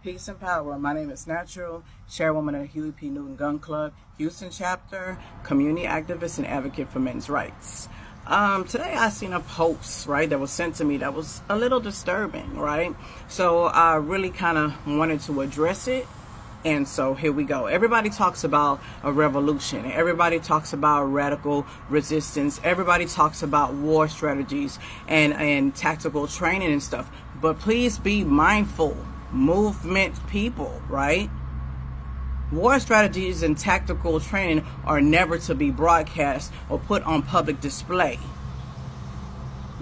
Peace and power. My name is Natural, chairwoman of the Huey P. Newton Gun Club, Houston chapter, community activist and advocate for men's rights. Today I seen a post, right, that was sent to me that was a little disturbing, right? So I really kind of wanted to address it. And so here we go. Everybody talks about a revolution. Everybody talks about radical resistance. Everybody talks about war strategies and tactical training and stuff. But please be mindful, movement people, right? War strategies and tactical training are never to be broadcast or put on public display.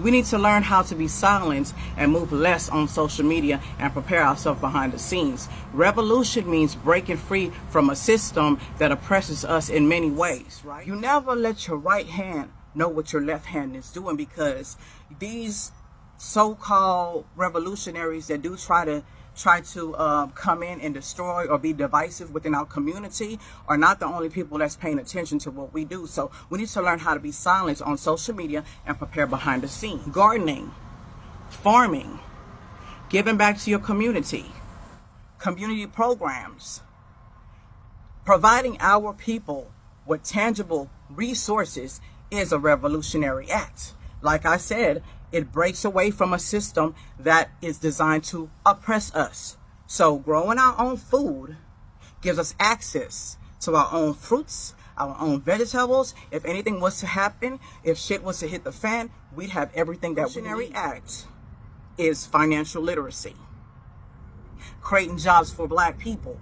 We need to learn how to be silent and move less on social media and prepare ourselves behind the scenes. Revolution means breaking free from a system that oppresses us in many ways, right? You never let your right hand know what your left hand is doing, because these so-called revolutionaries that do try to come in and destroy or be divisive within our community are not the only people that's paying attention to what we do. So we need to learn how to be silent on social media and prepare behind the scenes. Gardening, farming, giving back to your community, community programs, providing our people with tangible resources is a revolutionary act. Like I said, it breaks away from a system that is designed to oppress us. So growing our own food gives us access to our own fruits, our own vegetables. If anything was to happen, if shit was to hit the fan, we'd have everything that we need. Act is financial literacy, creating jobs for Black people,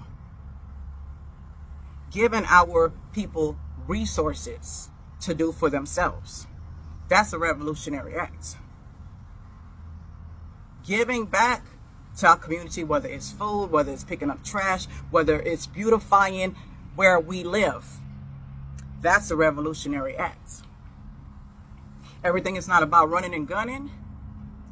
giving our people resources to do for themselves. That's a revolutionary act. Giving back to our community, whether it's food, whether it's picking up trash, whether it's beautifying where we live, that's a revolutionary act. Everything is not about running and gunning.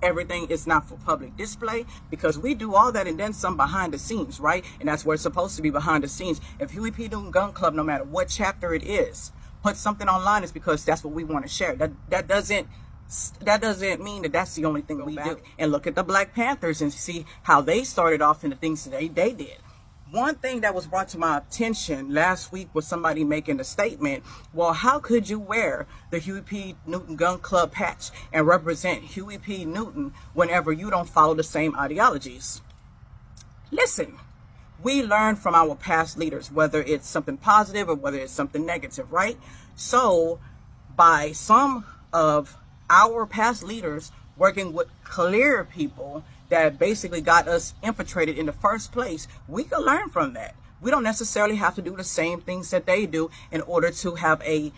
Everything is not for public display, because we do all that and then some behind the scenes, right? And that's where it's supposed to be, behind the scenes. If Huey P. Newton Gun Club, no matter what chapter it is, put something online, it's because that's what we want to share. That doesn't mean that that's the only thing we do. And look at the Black Panthers and see how they started off in the things that they did. One thing that was brought to my attention last week was somebody making a statement. Well, how could you wear the Huey P. Newton Gun Club patch and represent Huey P. Newton whenever you don't follow the same ideologies? Listen, we learn from our past leaders, whether it's something positive or whether it's something negative, right? So by some of our past leaders working with clear people that basically got us infiltrated in the first place, we can learn from that. We don't necessarily have to do the same things that they do in order to have a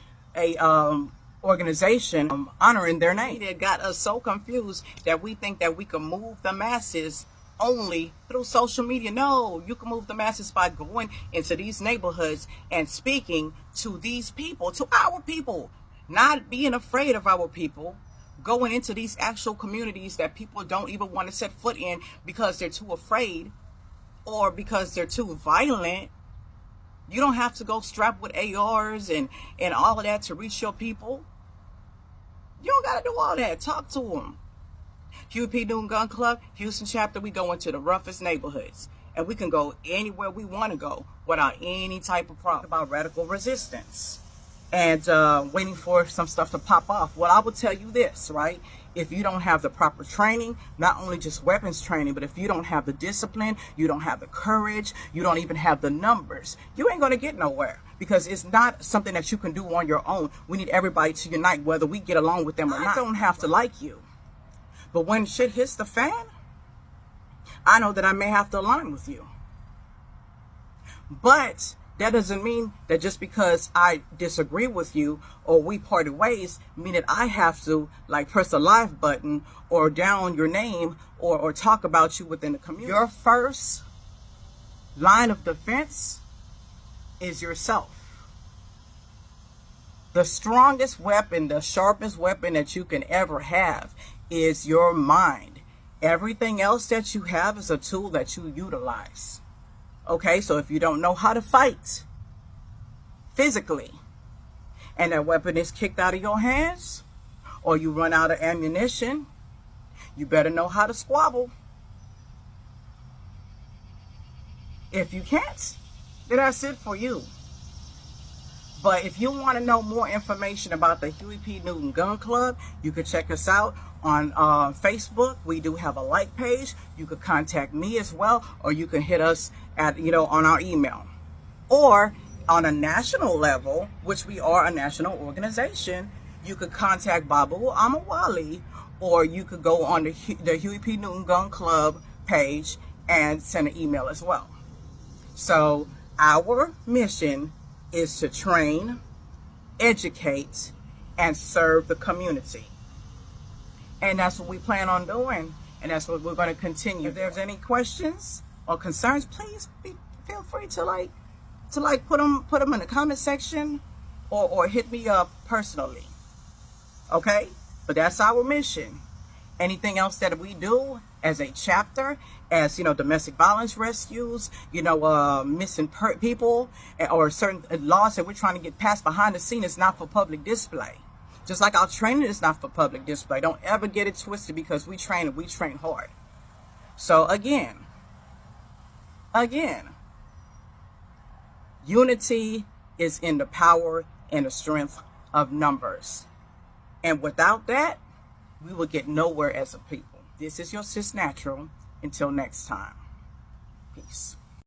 organization honoring their name. It got us so confused that we think that we can move the masses only through social media. No, you can move the masses by going into these neighborhoods and speaking to these people, to our people, not being afraid of our people, going into these actual communities that people don't even want to set foot in because they're too afraid or because they're too violent. You don't have to go strapped with ARs and all of that to reach your people. You don't got to do all that. Talk to them. Huey P. Newton Gun Club, Houston chapter, we go into the roughest neighborhoods. And we can go anywhere we want to go without any type of problem. About radical resistance and waiting for some stuff to pop off. Well, I will tell you this, right? If you don't have the proper training, not only just weapons training, but if you don't have the discipline, you don't have the courage, you don't even have the numbers, you ain't going to get nowhere, because it's not something that you can do on your own. We need everybody to unite, whether we get along with them or not. I don't have to like you, but when shit hits the fan, I know that I may have to align with you. But that doesn't mean that just because I disagree with you or we parted ways, mean that I have to like press a live button or down your name or talk about you within the community. Your first line of defense is yourself. The strongest weapon, the sharpest weapon that you can ever have is your mind. Everything else that you have is a tool that you utilize. Okay, so if you don't know how to fight physically and that weapon is kicked out of your hands or you run out of ammunition, you better know how to squabble. If you can't, then that's it for you. But if you want to know more information about the Huey P. Newton Gun Club, you can check us out on Facebook. We do have a like page. You could contact me as well, or you can hit us at, on our email. Or on a national level, which we are a national organization, you could contact Babu Amawali, or you could go on the Huey P. Newton Gun Club page and send an email as well. So our mission is to train, educate, and serve the community. And that's what we plan on doing, and that's what we're going to continue. If there's any questions or concerns, please feel free to put them in the comment section, or hit me up personally. Okay? But that's our mission. Anything else that we do as a chapter, as domestic violence rescues, missing people, or certain laws that we're trying to get passed behind the scene, is not for public display. Just like our training is not for public display. Don't ever get it twisted, because we train hard. So again, unity is in the power and the strength of numbers. And without that, we will get nowhere as a people. This is your Sis Natural. Until next time. Peace.